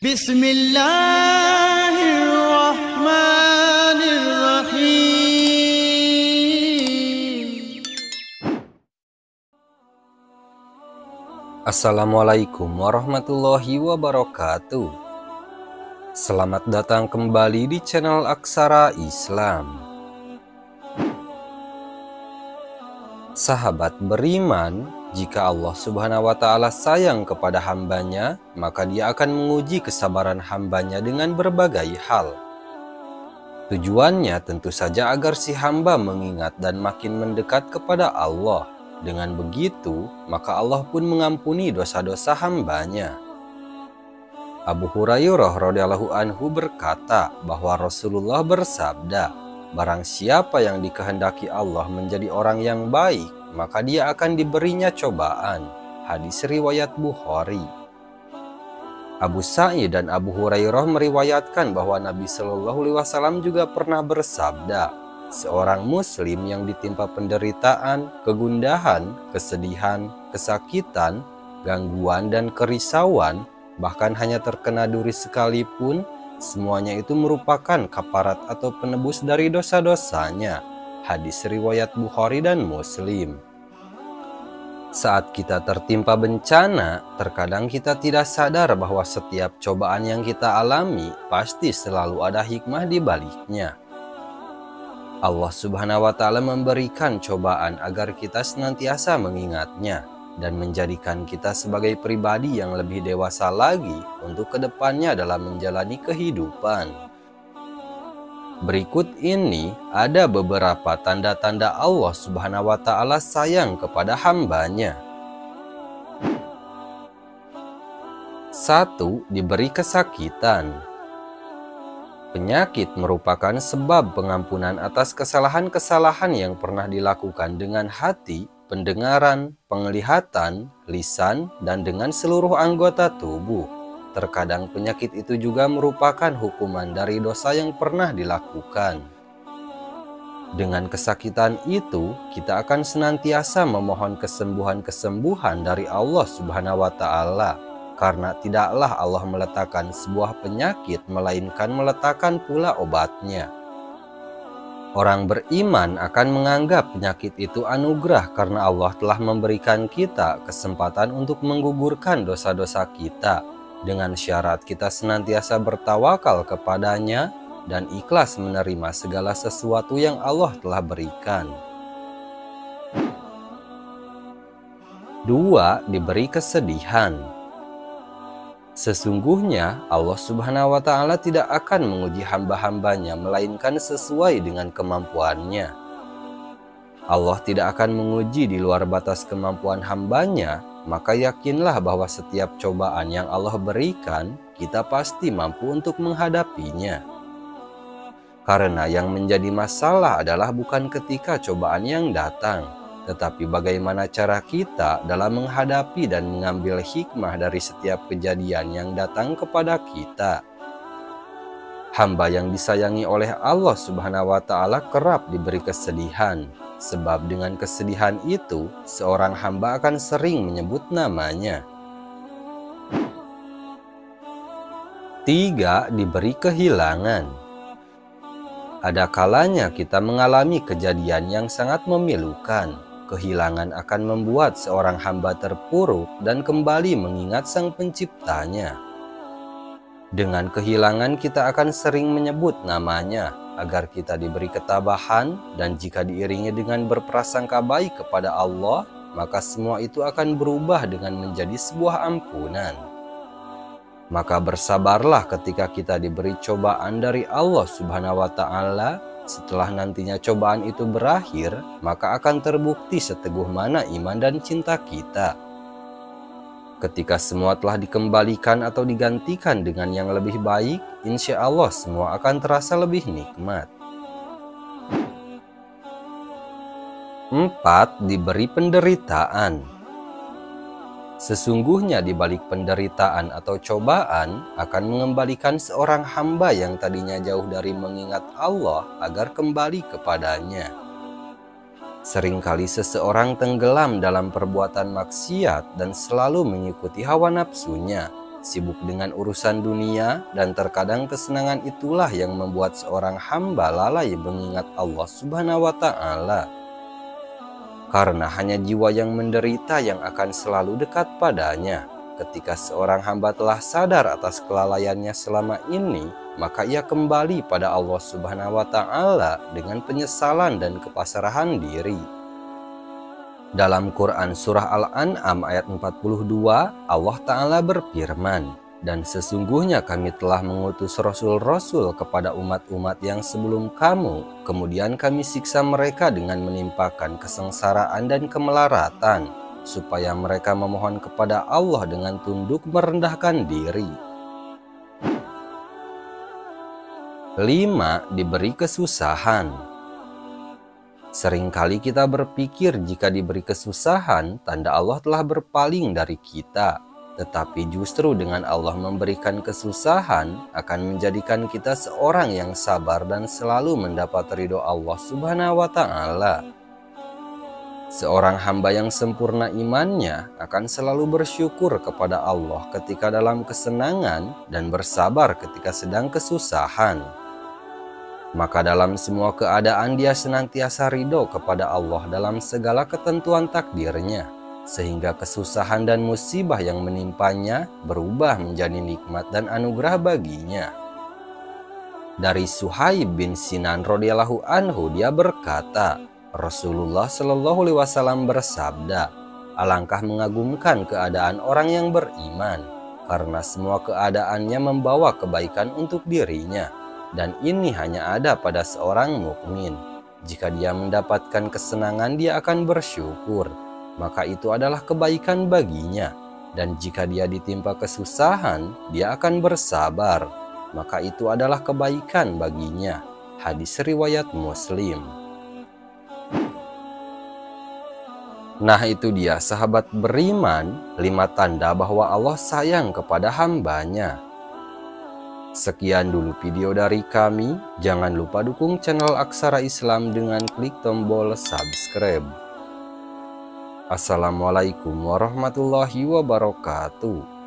Bismillahirrahmanirrahim. Assalamualaikum warahmatullahi wabarakatuh. Selamat datang kembali di channel Aksara Islam. Sahabat beriman, jika Allah Subhanahu wa Ta'ala sayang kepada hambanya, maka Dia akan menguji kesabaran hambanya dengan berbagai hal. Tujuannya tentu saja agar si hamba mengingat dan makin mendekat kepada Allah. Dengan begitu, maka Allah pun mengampuni dosa-dosa hambanya. Abu Hurairah radhiyallahu anhu berkata bahwa Rasulullah bersabda, barang siapa yang dikehendaki Allah menjadi orang yang baik, maka dia akan diberinya cobaan. Hadis riwayat Bukhari. Abu Sa'id dan Abu Hurairah meriwayatkan bahwa Nabi Shallallahu Alaihi Wasallam juga pernah bersabda, seorang muslim yang ditimpa penderitaan, kegundahan, kesedihan, kesakitan, gangguan dan kerisauan, bahkan hanya terkena duri sekalipun, semuanya itu merupakan kafarat atau penebus dari dosa-dosanya. Hadis riwayat Bukhari dan Muslim. Saat kita tertimpa bencana, terkadang kita tidak sadar bahwa setiap cobaan yang kita alami pasti selalu ada hikmah di baliknya. Allah Subhanahu wa Ta'ala memberikan cobaan agar kita senantiasa mengingatnya dan menjadikan kita sebagai pribadi yang lebih dewasa lagi untuk kedepannya dalam menjalani kehidupan. Berikut ini ada beberapa tanda-tanda Allah Subhanahu wa Ta'ala sayang kepada hambanya. 1. Diberi kesakitan. Penyakit merupakan sebab pengampunan atas kesalahan-kesalahan yang pernah dilakukan dengan hati, pendengaran, penglihatan, lisan, dan dengan seluruh anggota tubuh. Terkadang penyakit itu juga merupakan hukuman dari dosa yang pernah dilakukan. Dengan kesakitan itu, kita akan senantiasa memohon kesembuhan-kesembuhan dari Allah Subhanahu wa Ta'ala. Karena tidaklah Allah meletakkan sebuah penyakit, melainkan meletakkan pula obatnya. Orang beriman akan menganggap penyakit itu anugerah karena Allah telah memberikan kita kesempatan untuk menggugurkan dosa-dosa kita, dengan syarat kita senantiasa bertawakal kepadanya dan ikhlas menerima segala sesuatu yang Allah telah berikan. 2. Diberi kesedihan. Sesungguhnya Allah Subhanahu wa Ta'ala tidak akan menguji hamba-hambanya melainkan sesuai dengan kemampuannya. Allah tidak akan menguji di luar batas kemampuan hambanya, maka yakinlah bahwa setiap cobaan yang Allah berikan, kita pasti mampu untuk menghadapinya. Karena yang menjadi masalah adalah bukan ketika cobaan yang datang, tetapi bagaimana cara kita dalam menghadapi dan mengambil hikmah dari setiap kejadian yang datang kepada kita. Hamba yang disayangi oleh Allah Subhanahu wa Ta'ala kerap diberi kesedihan, sebab dengan kesedihan itu seorang hamba akan sering menyebut namanya. 3. Diberi kehilangan. Ada kalanya kita mengalami kejadian yang sangat memilukan. Kehilangan akan membuat seorang hamba terpuruk dan kembali mengingat Sang Penciptanya. Dengan kehilangan kita akan sering menyebut namanya agar kita diberi ketabahan, dan jika diiringi dengan berprasangka baik kepada Allah, maka semua itu akan berubah dengan menjadi sebuah ampunan. Maka bersabarlah ketika kita diberi cobaan dari Allah Subhanahu wa Ta'ala. Setelah nantinya cobaan itu berakhir, maka akan terbukti seteguh mana iman dan cinta kita. Ketika semua telah dikembalikan atau digantikan dengan yang lebih baik, insya Allah semua akan terasa lebih nikmat. 4. Diberi penderitaan. Sesungguhnya di balik penderitaan atau cobaan akan mengembalikan seorang hamba yang tadinya jauh dari mengingat Allah agar kembali kepadanya. Seringkali seseorang tenggelam dalam perbuatan maksiat dan selalu mengikuti hawa nafsunya, sibuk dengan urusan dunia, dan terkadang kesenangan itulah yang membuat seorang hamba lalai mengingat Allah Subhanahu wa Ta'ala. Karena hanya jiwa yang menderita yang akan selalu dekat padanya. Ketika seorang hamba telah sadar atas kelalaiannya selama ini, maka ia kembali pada Allah Subhanahu wa Ta'ala dengan penyesalan dan kepasrahan diri. Dalam Quran Surah Al-An'am ayat 42, Allah Ta'ala berfirman, "Dan sesungguhnya kami telah mengutus rasul-rasul kepada umat-umat yang sebelum kamu, kemudian kami siksa mereka dengan menimpakan kesengsaraan dan kemelaratan, supaya mereka memohon kepada Allah dengan tunduk merendahkan diri." 5. Diberi kesusahan. Seringkali kita berpikir jika diberi kesusahan, tanda Allah telah berpaling dari kita. Tetapi justru dengan Allah memberikan kesusahan, akan menjadikan kita seorang yang sabar dan selalu mendapat ridho Allah Subhanahu wa Ta'ala. Seorang hamba yang sempurna imannya akan selalu bersyukur kepada Allah ketika dalam kesenangan dan bersabar ketika sedang kesusahan. Maka dalam semua keadaan dia senantiasa ridho kepada Allah dalam segala ketentuan takdirnya, sehingga kesusahan dan musibah yang menimpanya berubah menjadi nikmat dan anugerah baginya. Dari Suhaib bin Sinan radhiyallahu anhu, dia berkata, Rasulullah Shallallahu alaihi wasallam bersabda, "Alangkah mengagumkan keadaan orang yang beriman, karena semua keadaannya membawa kebaikan untuk dirinya. Dan ini hanya ada pada seorang mukmin. Jika dia mendapatkan kesenangan, dia akan bersyukur, maka itu adalah kebaikan baginya. Dan jika dia ditimpa kesusahan, dia akan bersabar, maka itu adalah kebaikan baginya." Hadis riwayat Muslim. Nah, itu dia sahabat beriman, 5 tanda bahwa Allah sayang kepada hambanya. Sekian dulu video dari kami. Jangan lupa dukung channel Aksara Islam dengan klik tombol subscribe. Assalamualaikum warahmatullahi wabarakatuh.